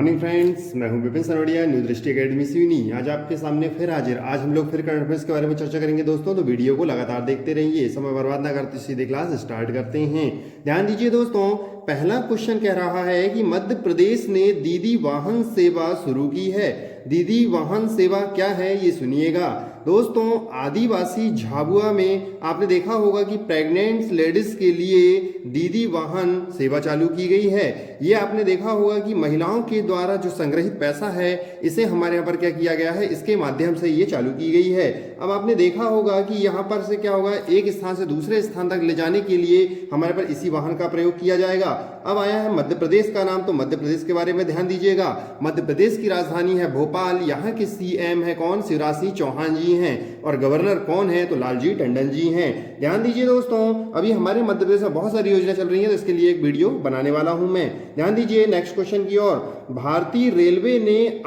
Morning friends, मैं हूं Vipin Sanodia, new दृष्टि अकेडमी सिवनी। आज आपके सामने फिर हाजिर। आज हम लोग फिर करंट अफेयर्स के बारे में चर्चा करेंगे दोस्तों, तो वीडियो को लगातार देखते रहिए। समय बर्बाद ना करते सीधे क्लास स्टार्ट करते हैं। ध्यान दीजिए दोस्तों, पहला क्वेश्चन कह रहा है कि मध्य प्रदेश ने दीदी वाहन सेवा शुरू की है। दीदी वाहन सेवा क्या है ये सुनिएगा दोस्तों। आदिवासी झाबुआ में आपने देखा होगा कि प्रेग्नेंट लेडीज के लिए दीदी वाहन सेवा चालू की गई है। ये आपने देखा होगा कि महिलाओं के द्वारा जो संग्रहित पैसा है इसे हमारे यहाँ पर क्या किया गया है, इसके माध्यम से ये चालू की गई है। अब आपने देखा होगा कि यहाँ पर से क्या होगा, एक स्थान से दूसरे स्थान तक ले जाने के लिए हमारे पर इसी वाहन का प्रयोग किया जाएगा। अब आया है मध्य प्रदेश का नाम, तो मध्य प्रदेश के बारे में ध्यान दीजिएगा। मध्य प्रदेश की राजधानी है भोपाल। यहाँ के सीएम है कौन, शिवराज सिंह चौहान जी हैं। और गवर्नर कौन है, तो लालजी टंडन जी हैं। ध्यान दीजिए दोस्तों, अभी हमारे मध्य प्रदेश में बहुत सारी योजना चल रही है, तो इसके लिए एक वीडियो बनाने वाला हूं मैं। ध्यान दीजिए नेक्स्ट क्वेश्चन की ओर। भारतीय रेलवे ने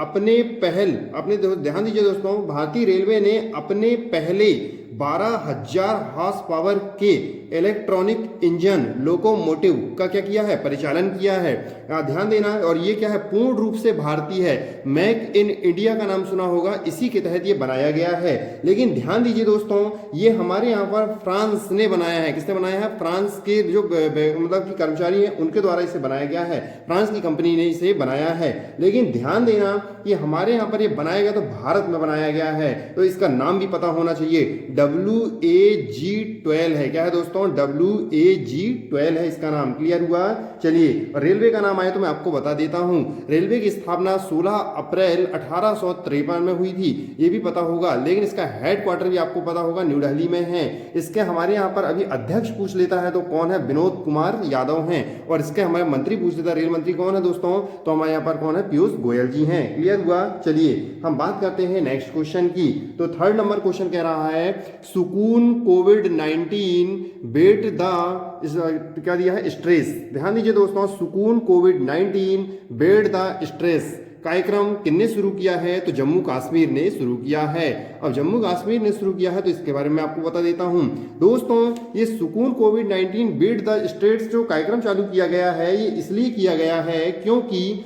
ध्यान दीजिए दोस्तों, भारतीय रेलवे ने अपने पहले 12,000 हॉर्स पावर के इलेक्ट्रॉनिक इंजन लोकोमोटिव का क्या किया है, परिचालन किया है। ध्यान देना, और ये क्या है, पूर्ण रूप से भारतीय है। मेक इन इंडिया का नाम सुना होगा, इसी के तहत ये बनाया गया है। लेकिन ध्यान दीजिए दोस्तों, ये हमारे यहाँ पर फ्रांस ने बनाया है। किसने बनाया है? फ्रांस के जो मतलब कि कर्मचारी हैं उनके द्वारा इसे बनाया गया है। फ्रांस की कंपनी ने इसे बनाया है। लेकिन ध्यान देना कि हमारे यहाँ पर ये बनाया गया तो भारत में बनाया गया है, तो इसका नाम भी पता होना चाहिए। WAG-12 है। क्या है दोस्तों? WAG-12 है इसका नाम। क्लियर हुआ? चलिए, रेलवे का नाम आया तो मैं आपको बता देता हूं। रेलवे की स्थापना 16 अप्रैल 1853 में हुई थी, ये भी पता होगा। लेकिन इसका हेडक्वार्टर भी आपको पता होगा, न्यू दिल्ली में है। इसके हमारे यहाँ पर अभी अध्यक्ष पूछ लेता है तो कौन है? विनोद कुमार यादव हैं। और इसके हमारे मंत्री पूछ लेता है, रेल मंत्री कौन है दोस्तों? तो हमारे यहाँ पर कौन है? पीयूष गोयल जी हैं। क्लियर हुआ? चलिए हम बात करते हैं नेक्स्ट क्वेश्चन की। तो थर्ड नंबर क्वेश्चन कह रहा है, सुकून कोविड-19 बेट द क्या दिया है, स्ट्रेस। ध्यान दीजिए दोस्तों, सुकून कोविड-19 बेट द स्ट्रेस कार्यक्रम किसने शुरू किया है? तो जम्मू कश्मीर ने शुरू किया है। अब जम्मू कश्मीर ने शुरू किया है तो इसके बारे में आपको बता देता हूं दोस्तों। ये सुकून कोविड-19 बीट द स्ट्रेस जो कार्यक्रम चालू किया गया है, ये इसलिए किया गया है क्योंकि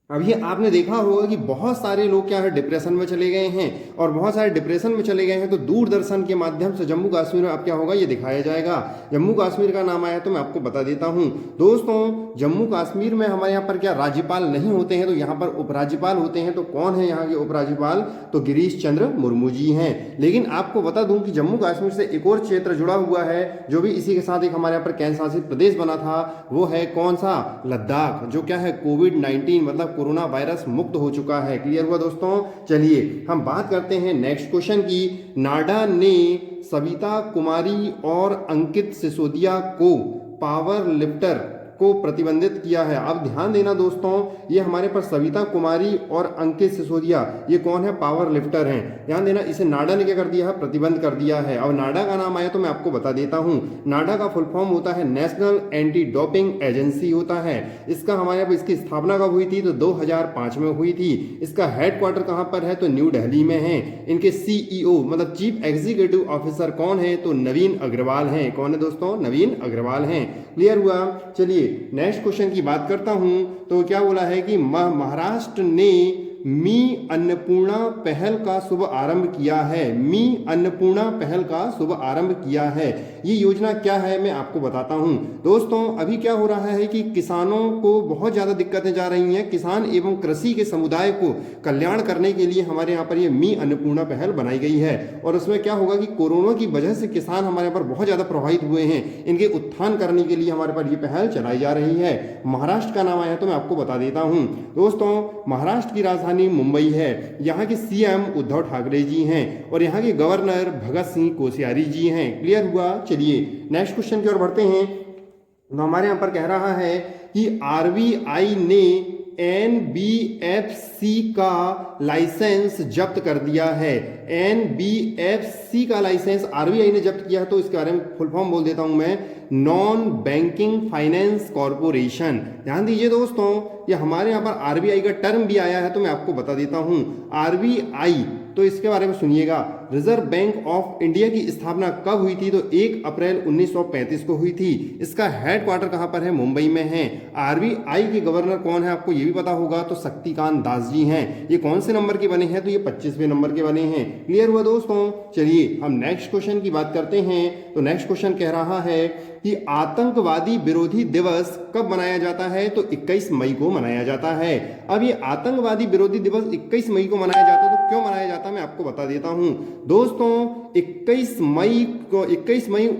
अभी आपने देखा होगा कि बहुत सारे लोग क्या है, डिप्रेशन में चले गए हैं। और बहुत सारे डिप्रेशन में चले गए हैं तो दूरदर्शन के माध्यम से जम्मू कश्मीर में अब क्या होगा, ये दिखाया जाएगा। जम्मू कश्मीर का नाम आया तो मैं आपको बता देता हूं दोस्तों। जम्मू कश्मीर में हमारे यहाँ पर क्या राज्यपाल नहीं होते हैं, तो यहाँ पर उपराज्यपाल होते हैं। तो कौन है यहाँ के उपराज्यपाल? तो गिरीश चंद्र मुर्मू जी हैं। लेकिन आपको बता दूं कि जम्मू कश्मीर से एक और क्षेत्र जुड़ा हुआ है जो भी इसी के साथ एक हमारे यहाँ पर केंद्र शासित प्रदेश बना था, वो है कौन सा? लद्दाख, जो क्या है, कोविड-19 मतलब कोरोना वायरस मुक्त हो चुका है। क्लियर हुआ दोस्तों? चलिए हम बात करते हैं नेक्स्ट क्वेश्चन की। नाडा ने सविता कुमारी और अंकित सिसोदिया को पावर लिफ्टर को प्रतिबंधित किया है। अब ध्यान देना दोस्तों, ये हमारे पास सविता कुमारी और अंकित सिसोदिया, ये कौन है? पावर लिफ्टर हैं। ध्यान देना, इसे नाडा ने क्या कर दिया है? प्रतिबंध कर दिया है। अब नाडा का नाम आया तो मैं आपको बता देता हूं। नाडा का फुल फॉर्म होता है नेशनल एंटी डोपिंग एजेंसी होता है। इसका हमारे यहाँ इसकी स्थापना कब हुई थी? तो 2005 में हुई थी। इसका हेडक्वार्टर कहां पर है? तो न्यू दिल्ली में है। इनके CEO मतलब चीफ एग्जीक्यूटिव ऑफिसर कौन है? तो नवीन अग्रवाल हैं। कौन है दोस्तों? नवीन अग्रवाल हैं। क्लियर हुआ? चलिए नेक्स्ट क्वेश्चन की बात करता हूं। तो क्या बोला है कि महाराष्ट्र ने मी अन्नपूर्णा पहल का शुभ आरंभ किया है। मी अन्नपूर्णा पहल का शुभ आरंभ किया है। ये योजना क्या है मैं आपको बताता हूं दोस्तों। अभी क्या हो रहा है कि किसानों को बहुत ज्यादा दिक्कतें जा रही हैं। किसान एवं कृषि के समुदाय को कल्याण करने के लिए हमारे यहाँ पर ये मी अन्नपूर्णा पहल बनाई गई है। और उसमें क्या होगा कि कोरोना की वजह से किसान हमारे पर बहुत ज्यादा प्रभावित हुए हैं, इनके उत्थान करने के लिए हमारे पर ये पहल चलाई जा रही है। महाराष्ट्र का नाम आया तो मैं आपको बता देता हूं दोस्तों। महाराष्ट्र की राजधानी मुंबई है। यहाँ के CM उद्धव ठाकरे जी हैं और यहाँ के गवर्नर भगत सिंह कोश्यारी जी हैं। क्लियर हुआ? चलिए नेक्स्ट क्वेश्चन की ओर बढ़ते हैं। तो हमारे यहाँ पर कह रहा है कि RBI ने NBFC का लाइसेंस जब्त कर दिया है। NBFC का लाइसेंस RBI ने जब्त किया है, तो इसके बारे में फुल फॉर्म बोल देता हूं मैं, नॉन बैंकिंग फाइनेंस कॉर्पोरेशन। ध्यान दीजिए दोस्तों, ये हमारे यहाँ पर RBI का टर्म भी आया है तो मैं आपको बता देता हूं। RBI तो इसके बारे में सुनिएगा। रिजर्व बैंक ऑफ इंडिया की स्थापना कब हुई थी? तो 1 अप्रैल 1935 को हुई थी। इसका हेडक्वार्टर कहां पर है? मुंबई में है। आरबीआई के गवर्नर कौन है? आपको ये भी पता होगा, तो शक्तिकांत दास जी हैं। ये कौन से नंबर के बने हैं? तो ये 25वें नंबर के बने हैं। क्लियर हुआ दोस्तों? चलिए हम नेक्स्ट क्वेश्चन की बात करते हैं। तो नेक्स्ट क्वेश्चन कह रहा है कि आतंकवादी विरोधी दिवस कब मनाया जाता है? तो 21 मई को मनाया जाता है। अब ये आतंकवादी विरोधी दिवस 21 मई को मनाया जाता है, तो क्यों मनाया जाता है मैं आपको बता देता हूं दोस्तों। 21 मई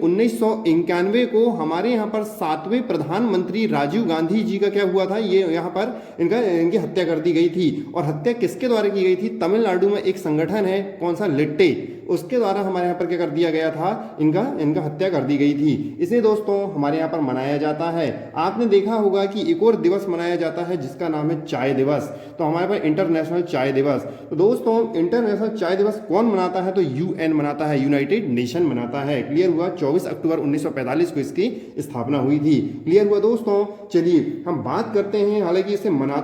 1991 को हमारे यहाँ पर 7वें प्रधानमंत्री राजीव गांधी जी का क्या हुआ था? ये यहाँ पर इनकी हत्या कर दी गई थी। और हत्या किसके द्वारा की गई थी? तमिलनाडु में एक संगठन है, कौन सा? लिट्टे, उसके द्वारा हमारे यहाँ पर क्या कर दिया गया था? इनका हत्या कर दी गई थी। इसे दोस्तों हमारे यहाँ पर मनाया जाता है। आपने देखा होगा कि एक और दिवस मनाया जाता है जिसका नाम है चाय दिवस। तो हमारे पास इंटरनेशनल चाय दिवस। तो दोस्तों इंटरनेशनल चाय दिवस कौन मनाता है? तो यूएन मनाता है, यूनाइटेड नेशन मनाता है। क्लियर हुआ? 24 अक्टूबर 1945 को इसकी स्थापना हुई थी। क्लियर हुआ दोस्तों? चलिए हम बात करते हैं, हालांकि इसे मना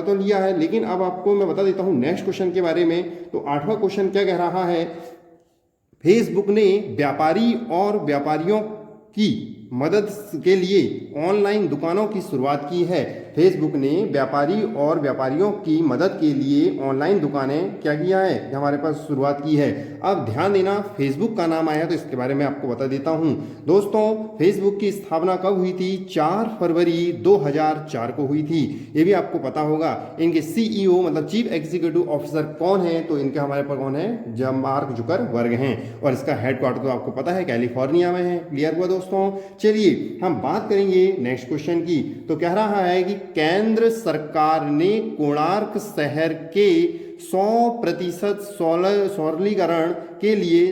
तो लिया है, लेकिन अब आपको मैं बता देता हूं नेक्स्ट क्वेश्चन के बारे में। तो 8वां क्वेश्चन क्या कह रहा है? फेसबुक ने व्यापारी और व्यापारियों की मदद के लिए ऑनलाइन दुकानों की शुरुआत की है। फेसबुक ने व्यापारी और व्यापारियों की मदद के लिए ऑनलाइन दुकानें क्या किया है? हमारे पास शुरुआत की है। अब ध्यान देना, फेसबुक का नाम आया तो इसके बारे में आपको बता देता हूं दोस्तों। फेसबुक की स्थापना कब हुई थी? 4 फरवरी 2004 को हुई थी। ये भी आपको पता होगा। इनके सीईओ मतलब चीफ एग्जीक्यूटिव ऑफिसर कौन है? तो इनके हमारे पर कौन है? मार्क जुकरबर्ग हैं। और इसका हेडक्वार्टर तो आपको पता है कैलिफोर्निया में है। क्लियर हुआ दोस्तों? चलिए हम बात करेंगे नेक्स्ट क्वेश्चन की। तो कह रहा है कि केंद्र सरकार ने कोणार्क शहर के 100% सौरलीकरण के लिए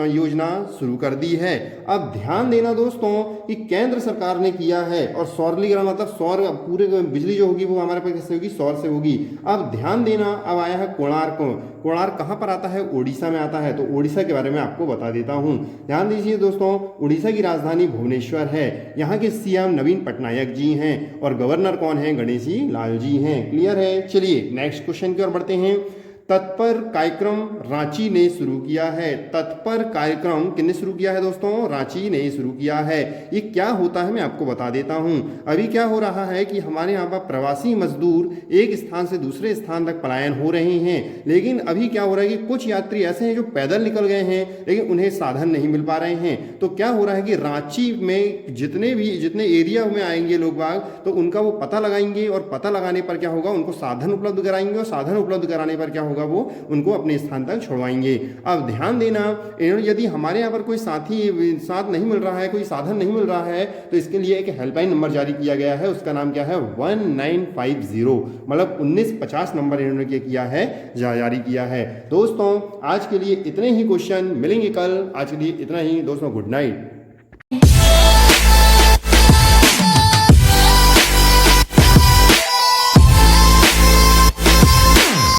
योजना शुरू कर दी है। अब ध्यान देना दोस्तों कि केंद्र सरकार ने किया है, और सौरलीकरण मतलब सौर, पूरे बिजली जो होगी वो हमारे पास किससे होगी? सौर से होगी। अब ध्यान देना, अब आया है कोणार्क। कोणार्क कहाँ पर आता है? उड़ीसा में आता है। तो उड़ीसा के बारे में आपको बता देता हूँ। ध्यान दीजिए दोस्तों, उड़ीसा की राजधानी भुवनेश्वर है। यहाँ के सीएम नवीन पटनायक जी हैं और गवर्नर कौन है? गणेशी लाल जी हैं। क्लियर है? चलिए नेक्स्ट क्वेश्चन की ओर बढ़ते हैं। तत्पर कार्यक्रम रांची ने शुरू किया है। तत्पर कार्यक्रम किसने शुरू किया है दोस्तों? रांची ने शुरू किया है। ये क्या होता है मैं आपको बता देता हूं। अभी क्या हो रहा है कि हमारे यहाँ पर प्रवासी मजदूर एक स्थान से दूसरे स्थान तक पलायन हो रहे हैं, लेकिन अभी क्या हो रहा है कि कुछ यात्री ऐसे हैं जो पैदल निकल गए हैं, लेकिन उन्हें साधन नहीं मिल पा रहे हैं। तो क्या हो रहा है कि रांची में जितने एरिया में आएंगे लोग बाग, तो उनका वो पता लगाएंगे, और पता लगाने पर क्या होगा? उनको साधन उपलब्ध कराएंगे, और साधन उपलब्ध कराने पर क्या होगा? वो उनको अपने स्थान तक छोड़वाएंगे। अब ध्यान देना, यदि हमारे यहाँ पर कोई साथ नहीं मिल रहा है, कोई साधन नहीं मिल रहा है, तो इसके लिए एक हेल्पलाइन नंबर जारी किया गया है। उसका नाम क्या है? 1950, मतलब 1950 नंबर इन्होंने क्या किया है? जारी किया है। दोस्तों आज के लिए इतने ही क्वेश्चन, मिलेंगे कल। आज के लिए इतना ही दोस्तों, गुड नाइट।